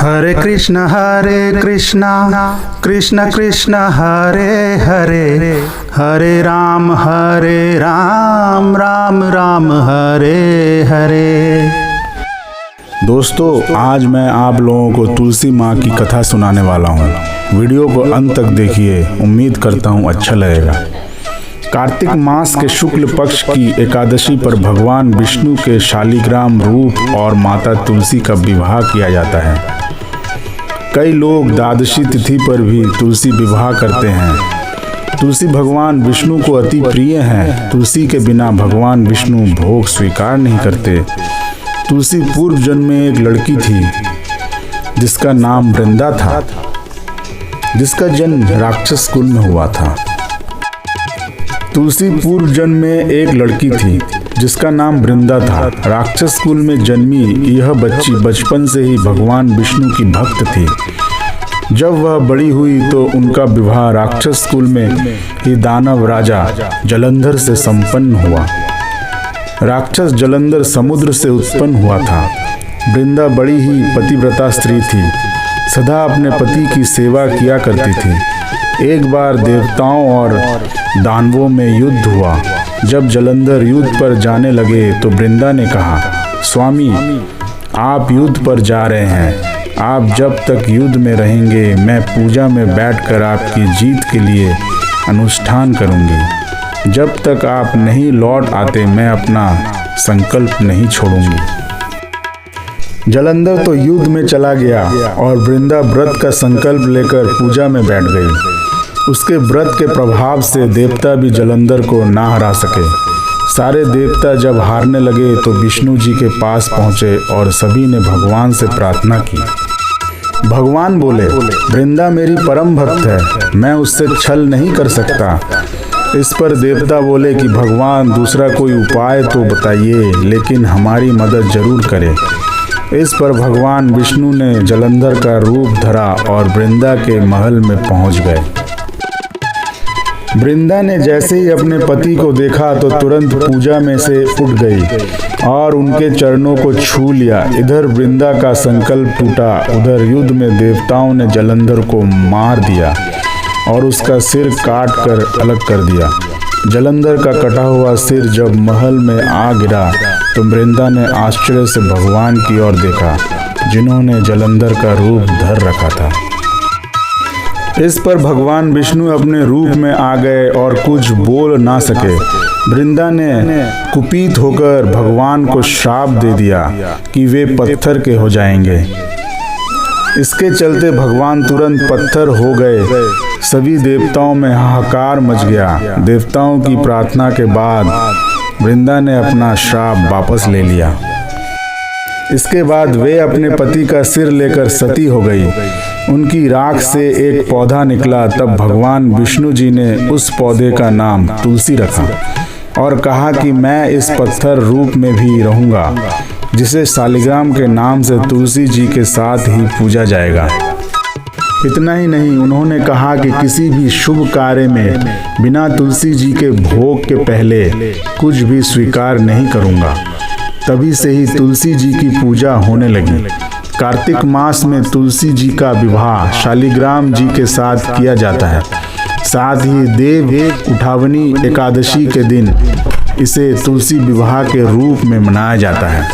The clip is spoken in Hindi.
हरे कृष्ण कृष्ण कृष्ण हरे हरे, हरे राम राम राम हरे हरे। दोस्तों, आज मैं आप लोगों को तुलसी माँ की कथा सुनाने वाला हूँ। वीडियो को अंत तक देखिए, उम्मीद करता हूँ अच्छा लगेगा। कार्तिक मास के शुक्ल पक्ष की एकादशी पर भगवान विष्णु के शालिग्राम रूप और माता तुलसी का विवाह किया जाता है। कई लोग द्वादशी तिथि पर भी तुलसी विवाह करते हैं। तुलसी भगवान विष्णु को अति प्रिय हैं। तुलसी के बिना भगवान विष्णु भोग स्वीकार नहीं करते। तुलसी पूर्व जन्म में एक लड़की थी जिसका नाम वृंदा था, जिसका जन्म राक्षस कुल में हुआ था। तुलसी पूर्व जन्म में एक लड़की थी जिसका नाम वृंदा था। राक्षस कुल में जन्मी यह बच्ची बचपन से ही भगवान विष्णु की भक्त थी। जब वह बड़ी हुई तो उनका विवाह राक्षस कुल में ही दानव राजा जलंधर से संपन्न हुआ। राक्षस जलंधर समुद्र से उत्पन्न हुआ था। वृंदा बड़ी ही पतिव्रता स्त्री थी, सदा अपने पति की सेवा किया करती थी। एक बार देवताओं और दानवों में युद्ध हुआ। जब जलंधर युद्ध पर जाने लगे तो वृंदा ने कहा, स्वामी, आप युद्ध पर जा रहे हैं। आप जब तक युद्ध में रहेंगे मैं पूजा में बैठकर आपकी जीत के लिए अनुष्ठान करूंगी। जब तक आप नहीं लौट आते मैं अपना संकल्प नहीं छोड़ूंगी। जलंधर तो युद्ध में चला गया और वृंदा व्रत का संकल्प लेकर पूजा में बैठ गई। उसके व्रत के प्रभाव से देवता भी जलंधर को ना हरा सके। सारे देवता जब हारने लगे तो विष्णु जी के पास पहुँचे और सभी ने भगवान से प्रार्थना की। भगवान बोले, वृंदा मेरी परम भक्त है, मैं उससे छल नहीं कर सकता। इस पर देवता बोले कि भगवान दूसरा कोई उपाय तो बताइए, लेकिन हमारी मदद जरूर करें। इस पर भगवान विष्णु ने जलंधर का रूप धरा और वृंदा के महल में पहुंच गए। वृंदा ने जैसे ही अपने पति को देखा तो तुरंत पूजा में से उठ गई और उनके चरणों को छू लिया। इधर वृंदा का संकल्प टूटा, उधर युद्ध में देवताओं ने जलंधर को मार दिया और उसका सिर काट कर अलग कर दिया। जलंधर का कटा हुआ सिर जब महल में आ गिरा तो वृंदा ने आश्चर्य से भगवान की ओर देखा, जिन्होंने जलंधर का रूप धर रखा था। इस पर भगवान विष्णु अपने रूप में आ गए और कुछ बोल ना सके। वृंदा ने कुपित होकर भगवान को श्राप दे दिया कि वे पत्थर के हो जाएंगे। इसके चलते भगवान तुरंत पत्थर हो गए। सभी देवताओं में हाहाकार मच गया। देवताओं की प्रार्थना के बाद वृंदा ने अपना श्राप वापस ले लिया। इसके बाद वे अपने पति का सिर लेकर सती हो गई। उनकी राख से एक पौधा निकला। तब भगवान विष्णु जी ने उस पौधे का नाम तुलसी रखा और कहा कि मैं इस पत्थर रूप में भी रहूंगा, जिसे शालिग्राम के नाम से तुलसी जी के साथ ही पूजा जाएगा। इतना ही नहीं, उन्होंने कहा कि किसी भी शुभ कार्य में बिना तुलसी जी के भोग के पहले कुछ भी स्वीकार नहीं करूंगा। तभी से ही तुलसी जी की पूजा होने लगी। कार्तिक मास में तुलसी जी का विवाह शालिग्राम जी के साथ किया जाता है। साथ ही देव उठावनी एकादशी के दिन इसे तुलसी विवाह के रूप में मनाया जाता है।